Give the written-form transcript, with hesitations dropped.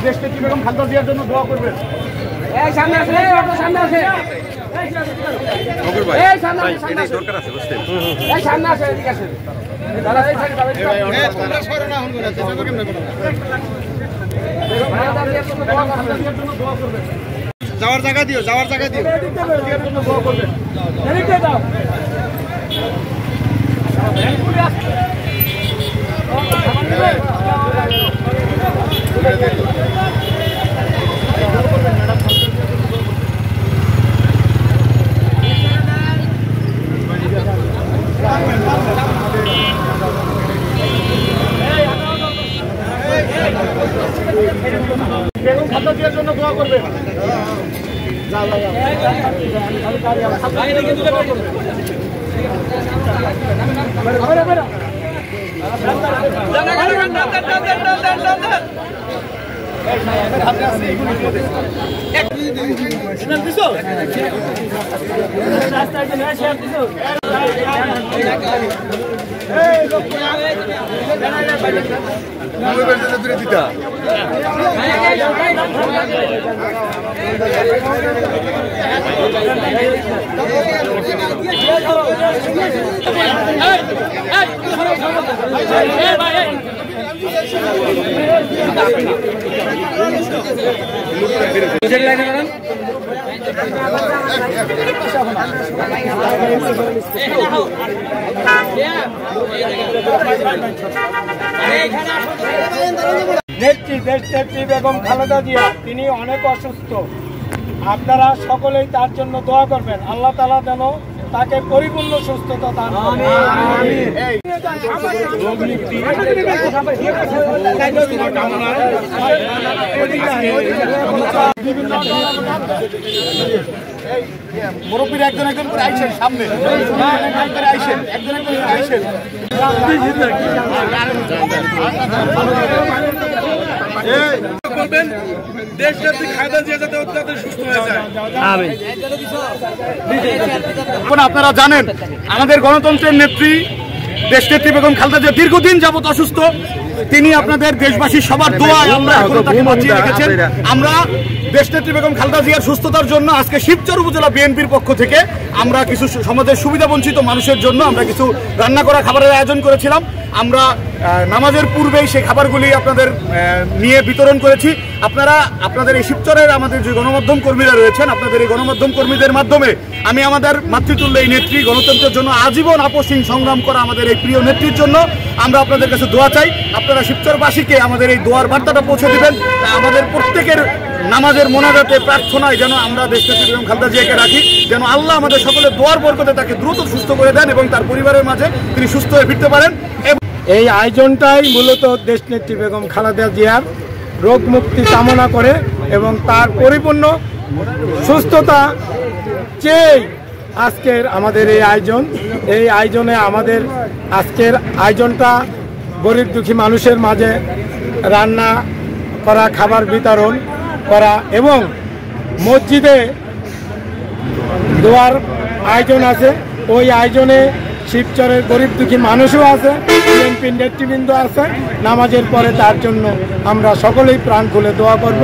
দেশনেত্রী বেগম খালেদা জিয়ার জন্য দোয়া করবেন। সামনে আসে, সামনে আসে, দরকার আছে বুঝতে সামনে আসে, এদিকে আসে। যাওয়ার জায়গা দিও, যাওয়ার জায়গা দিও। দোয়া করবেন। বেগম খালেদা জিয়ার জন্য দোয়া করবেন। দেশনেত্রী বেগম খালেদা জিয়া তিনি অনেক অসুস্থ। আপনারা সকলেই তার জন্য দোয়া করবেন। আল্লাহ তাআলা যেন তাকে পরিপূর্ণ সুস্থতা দান করেন। মুরব্বীরা একজন একজন করে আইসেন সামনে, আইসেন একজন একজন করে আইসেন। আপনারা জানেন আমাদের গণতন্ত্রের নেত্রী দেশনেত্রী বেগম খালেদা জিয়া দীর্ঘদিন যাবত অসুস্থ। তিনি আপনাদের দেশবাসীর সবার দোয়ায় আমরা এখনো তাকে বাঁচিয়ে রেখেছেন। আমরা দেশনেত্রী বেগম খালেদা জিয়ার সুস্থতার জন্য আজকে শিবচর উপজেলা বিএনপির পক্ষ থেকে আমরা কিছু সমাজের সুবিধা বঞ্চিত মানুষের জন্য আমরা কিছু রান্না করা খাবারের আয়োজন করেছিলাম। আমরা নামাজের পূর্বেই সেই খাবারগুলি আপনাদের নিয়ে বিতরণ করেছি। আপনারা আপনাদের এই শিবচরের আমাদের যে গণমাধ্যম কর্মীরা রয়েছেন, আপনাদের এই গণমাধ্যম কর্মীদের মাধ্যমে আমি আমাদের মাতৃতুল্য এই নেত্রী গণতন্ত্রের জন্য আজীবন আপসহীন সংগ্রাম করা আমাদের এই প্রিয় নেত্রীর জন্য আমরা আপনাদের কাছে দোয়া চাই। আপনারা শিবচরবাসীকে আমাদের এই দোয়ার বার্তাটা পৌঁছে দেবেন। আমাদের প্রত্যেকের নামাজের মোনাজাতে প্রার্থনায় যেন আমরা দেশনেত্রী বেগম খালেদা জিয়াকে রাখি, যেন আল্লাহ আমাদের সকলের দোয়ার বরকতে তাকে দ্রুত সুস্থ করে দেন এবং তার পরিবারের মাঝে তিনি সুস্থ হয়ে ফিরতে পারেন। এই আয়োজনটাই মূলত দেশনেত্রী বেগম খালেদা জিয়ার রোগ মুক্তি কামনা করে এবং তার পরিপূর্ণ সুস্থতা চেয়ে আজকের আমাদের এই আয়োজন। এই আয়োজনে আমাদের আজকের আয়োজনটা গরিব দুঃখী মানুষের মাঝে রান্না করা, খাবার বিতরণ করা এবং মসজিদে দোয়ার আয়োজন আছে। ওই আয়োজনে শিবচরের গরিব দুঃখী মানুষও আছে, বিএনপি নেতৃবৃন্দ আছে। নামাজের পরে তার জন্য আমরা সকলেই প্রাণ খুলে দোয়া করব।